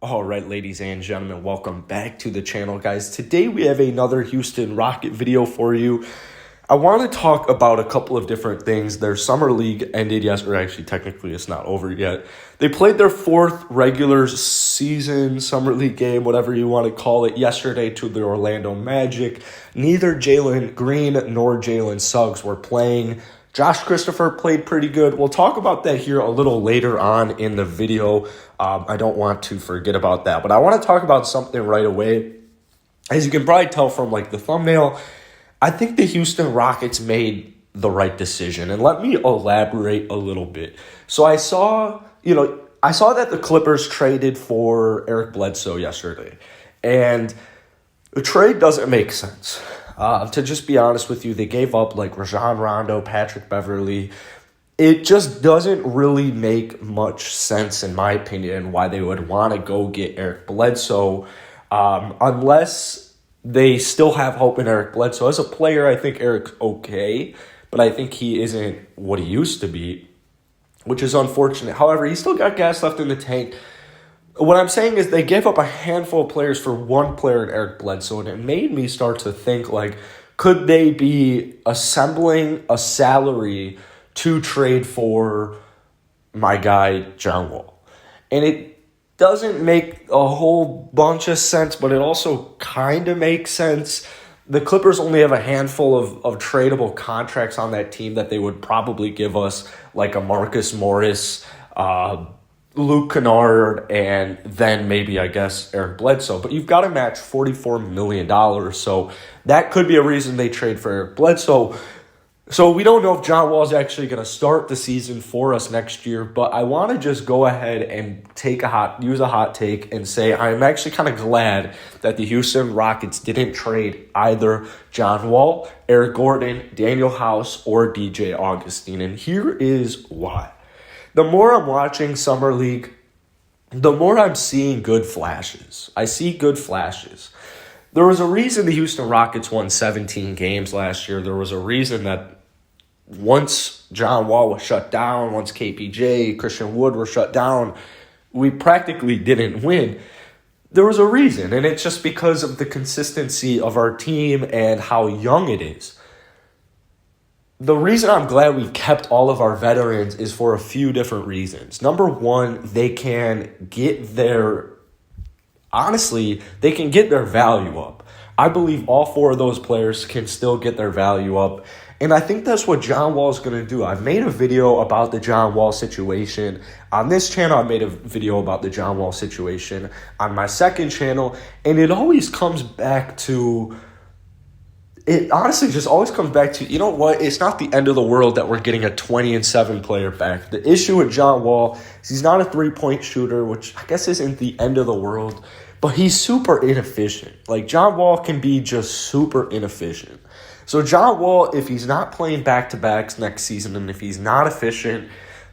All right, ladies and gentlemen, welcome back to the channel, guys. Today we have another Houston Rocket video for you. I want to talk about a couple of different things. Their summer league ended yesterday. Actually, technically, it's not over yet. They played their fourth regular season summer league game, whatever you want to call it, yesterday to the Orlando Magic. Neither Jalen Green nor Jalen Suggs were playing. Josh Christopher played pretty good. We'll talk about that here a little later on in the video. I don't want to forget about that, but I want to talk about something right away. As you can probably tell from the thumbnail, I think the Houston Rockets made the right decision, and let me elaborate a little bit. So I saw that the Clippers traded for Eric Bledsoe yesterday, and the trade doesn't make sense. To just be honest with you, they gave up Rajon Rondo, Patrick Beverley. It just doesn't really make much sense, in my opinion, why they would want to go get Eric Bledsoe unless they still have hope in Eric Bledsoe. As a player, I think Eric's okay, but I think he isn't what he used to be, which is unfortunate. However, he still got gas left in the tank. What I'm saying is they gave up a handful of players for one player in Eric Bledsoe, and it made me start to think, could they be assembling a salary to trade for my guy, John Wall? And it doesn't make a whole bunch of sense, but it also kind of makes sense. The Clippers only have a handful of tradable contracts on that team that they would probably give us, like a Marcus Morris, Luke Kennard, and then maybe, Eric Bledsoe. But you've got to match $44 million, so that could be a reason they trade for Eric Bledsoe. So we don't know if John Wall is actually going to start the season for us next year, but I want to just go ahead and use a hot take and say I'm actually kind of glad that the Houston Rockets didn't trade either John Wall, Eric Gordon, Daniel House, or DJ Augustine, and here is why. The more I'm watching Summer League, the more I'm seeing good flashes. I see good flashes. There was a reason the Houston Rockets won 17 games last year. There was a reason that once John Wall was shut down, once KPJ, Christian Wood were shut down, we practically didn't win. There was a reason, and it's just because of the consistency of our team and how young it is. The reason I'm glad we kept all of our veterans is for a few different reasons. Number one, they can get their value up. I believe all four of those players can still get their value up, and I think that's what John Wall is going to do. I've made a video about the John Wall situation. On this channel, I made a video about the John Wall situation on my second channel, and it always comes back to... It honestly just always comes back to, you know what, it's not the end of the world that we're getting a 20-7 player back. The issue with John Wall is he's not a three-point shooter, which I guess isn't the end of the world, but he's super inefficient. John Wall can be just super inefficient. So John Wall, if he's not playing back-to-backs next season and if he's not efficient,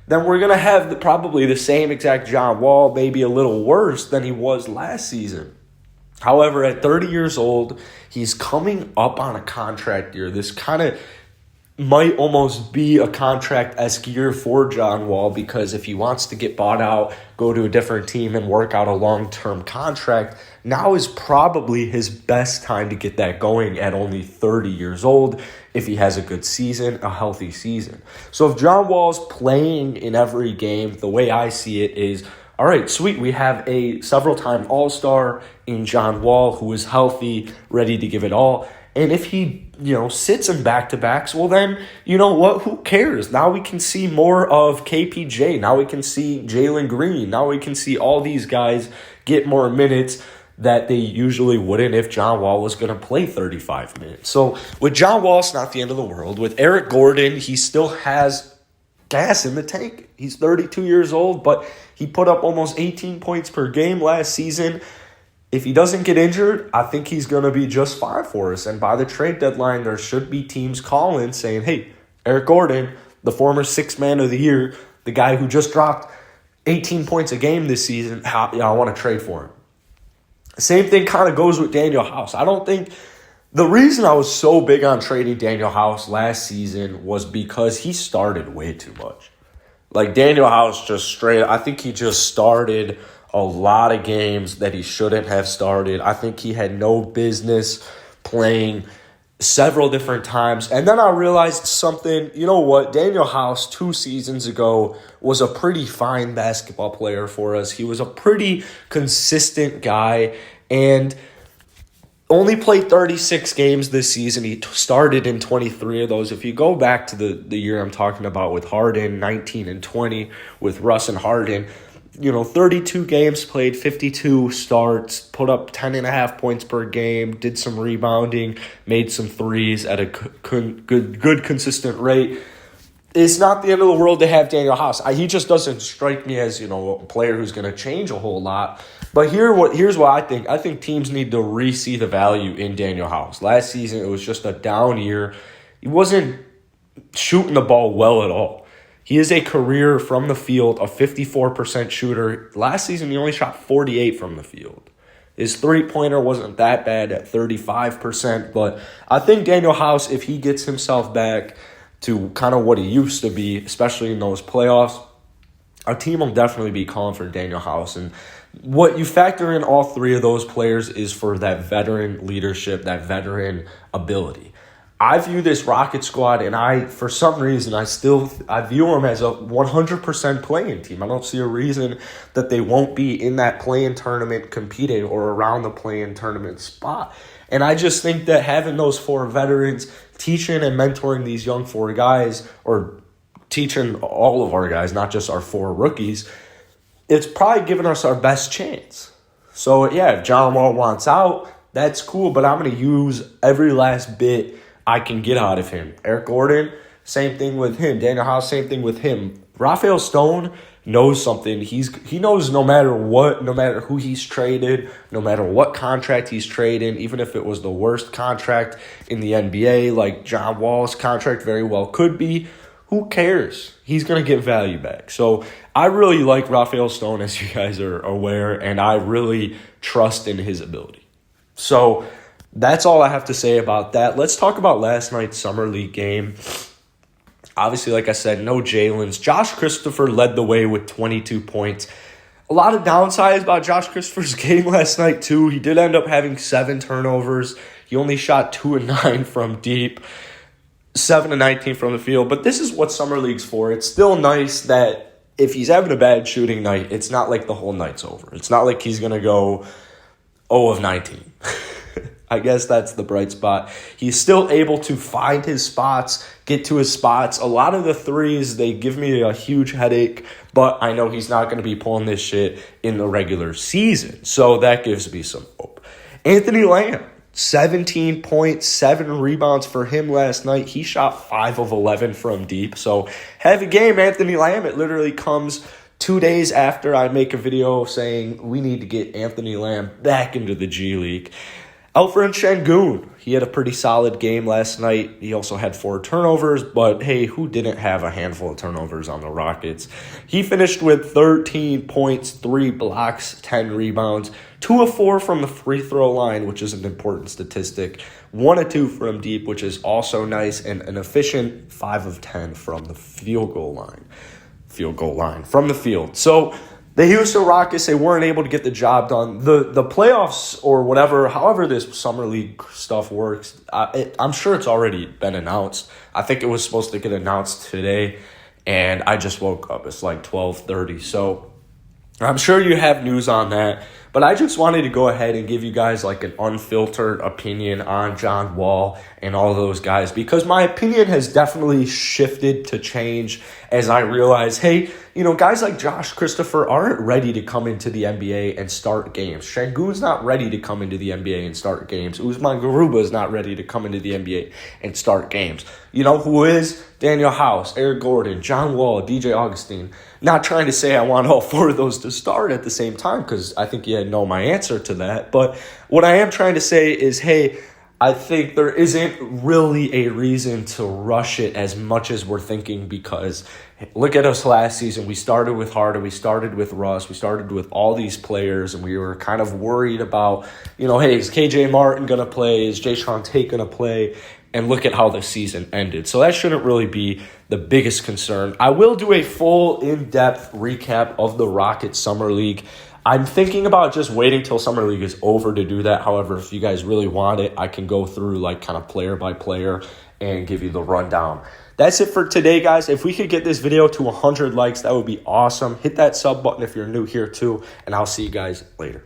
then we're going to have probably the same exact John Wall, maybe a little worse than he was last season. However, at 30 years old, he's coming up on a contract year. This kind of might almost be a contract-esque year for John Wall, because if he wants to get bought out, go to a different team, and work out a long-term contract, now is probably his best time to get that going at only 30 years old if he has a good season, a healthy season. So if John Wall's playing in every game, the way I see it is, all right, sweet, we have a several-time All-Star in John Wall who is healthy, ready to give it all. And if he, sits in back-to-backs, well then, you know what, who cares? Now we can see more of KPJ. Now we can see Jalen Green. Now we can see all these guys get more minutes that they usually wouldn't if John Wall was going to play 35 minutes. So with John Wall, it's not the end of the world. With Eric Gordon, he still has gas in the tank. He's 32 years old, but he put up almost 18 points per game last season. If he doesn't get injured, I think he's going to be just fine for us. And by the trade deadline, there should be teams calling saying, hey, Eric Gordon, the former sixth man of the year, the guy who just dropped 18 points a game this season, I want to trade for him. Same thing kind of goes with Daniel House. I don't think the reason I was so big on trading Daniel House last season was because he started way too much. Daniel House I think he just started a lot of games that he shouldn't have started. I think he had no business playing several different times. And then I realized something. You know what? Daniel House 2 seasons ago was a pretty fine basketball player for us. He was a pretty consistent guy and only played 36 games this season. He started in 23 of those. If you go back to the year I'm talking about with Harden, 19 and 20, with Russ and Harden, 32 games played, 52 starts, put up 10.5 points per game, did some rebounding, made some threes at a good consistent rate. It's not the end of the world to have Daniel House. He just doesn't strike me as, a player who's going to change a whole lot. But here's what I think. I think teams need to re-see the value in Daniel House. Last season, it was just a down year. He wasn't shooting the ball well at all. He is a career from the field, a 54% shooter. Last season, he only shot 48% from the field. His three-pointer wasn't that bad at 35%. But I think Daniel House, if he gets himself back to kind of what he used to be, especially in those playoffs, our team will definitely be calling for Daniel House. And what you factor in all three of those players is for that veteran leadership, that veteran ability. I view this Rocket squad, and for some reason, I view them as a 100% play-in team. I don't see a reason that they won't be in that play-in tournament competing or around the play-in tournament spot. And I just think that having those 4 veterans teaching and mentoring these young 4 guys, or teaching all of our guys, not just our 4 rookies, it's probably giving us our best chance. So, yeah, if John Wall wants out, that's cool, but I'm going to use every last bit I can get out of him. Eric Gordon, same thing with him. Daniel House, same thing with him. Rafael Stone knows something. He knows no matter what, no matter who he's traded, no matter what contract he's trading, even if it was the worst contract in the NBA, like John Wall's contract very well could be, who cares? He's going to get value back. So I really like Rafael Stone, as you guys are aware, and I really trust in his ability. So that's all I have to say about that. Let's talk about last night's Summer League game. Obviously, like I said, no Jalen's. Josh Christopher led the way with 22 points. A lot of downsides about Josh Christopher's game last night, too. He did end up having 7 turnovers. He only shot 2 and 9 from deep, 7 and 19 from the field. But this is what Summer League's for. It's still nice that if he's having a bad shooting night, it's not like the whole night's over. It's not like he's going to go 0 of 19. I guess that's the bright spot. He's still able to find his spots, get to his spots. A lot of the threes, they give me a huge headache, but I know he's not going to be pulling this shit in the regular season. So that gives me some hope. Anthony Lamb, 17 points, 7 rebounds for him last night. He shot 5 of 11 from deep. So heavy game, Anthony Lamb. It literally comes 2 days after I make a video saying we need to get Anthony Lamb back into the G League. Alfred Şengün, he had a pretty solid game last night. He also had 4 turnovers, but hey, who didn't have a handful of turnovers on the Rockets? He finished with 13 points, 3 blocks, 10 rebounds, 2 of 4 from the free throw line, which is an important statistic, 1 of 2 from deep, which is also nice, and an efficient 5 of 10 from the field goal line from the field. So the Houston Rockets, they weren't able to get the job done. The playoffs or whatever, however this Summer League stuff works, I'm sure it's already been announced. I think it was supposed to get announced today, and I just woke up. It's like 12:30, so I'm sure you have news on that. But I just wanted to go ahead and give you guys like an unfiltered opinion on John Wall and all those guys, because my opinion has definitely shifted to change as I realize, hey, guys like Josh Christopher aren't ready to come into the NBA and start games. Şengün's not ready to come into the NBA and start games. Usman Garuba is not ready to come into the NBA and start games. You know who is? Daniel House, Eric Gordon, John Wall, DJ Augustine. Not trying to say I want all 4 of those to start at the same time, because I think you know my answer to that. But what I am trying to say is, hey, I think there isn't really a reason to rush it as much as we're thinking, because look at us last season. We started with Harden, we started with Russ, we started with all these players, and we were kind of worried about, hey, is KJ Martin going to play? Is Jayshawn Tate going to play? And look at how the season ended. So that shouldn't really be the biggest concern. I will do a full in-depth recap of the Rockets Summer League. I'm thinking about just waiting till Summer League is over to do that. However, if you guys really want it, I can go through like kind of player by player and give you the rundown. That's it for today, guys. If we could get this video to 100 likes, that would be awesome. Hit that sub button if you're new here too, and I'll see you guys later.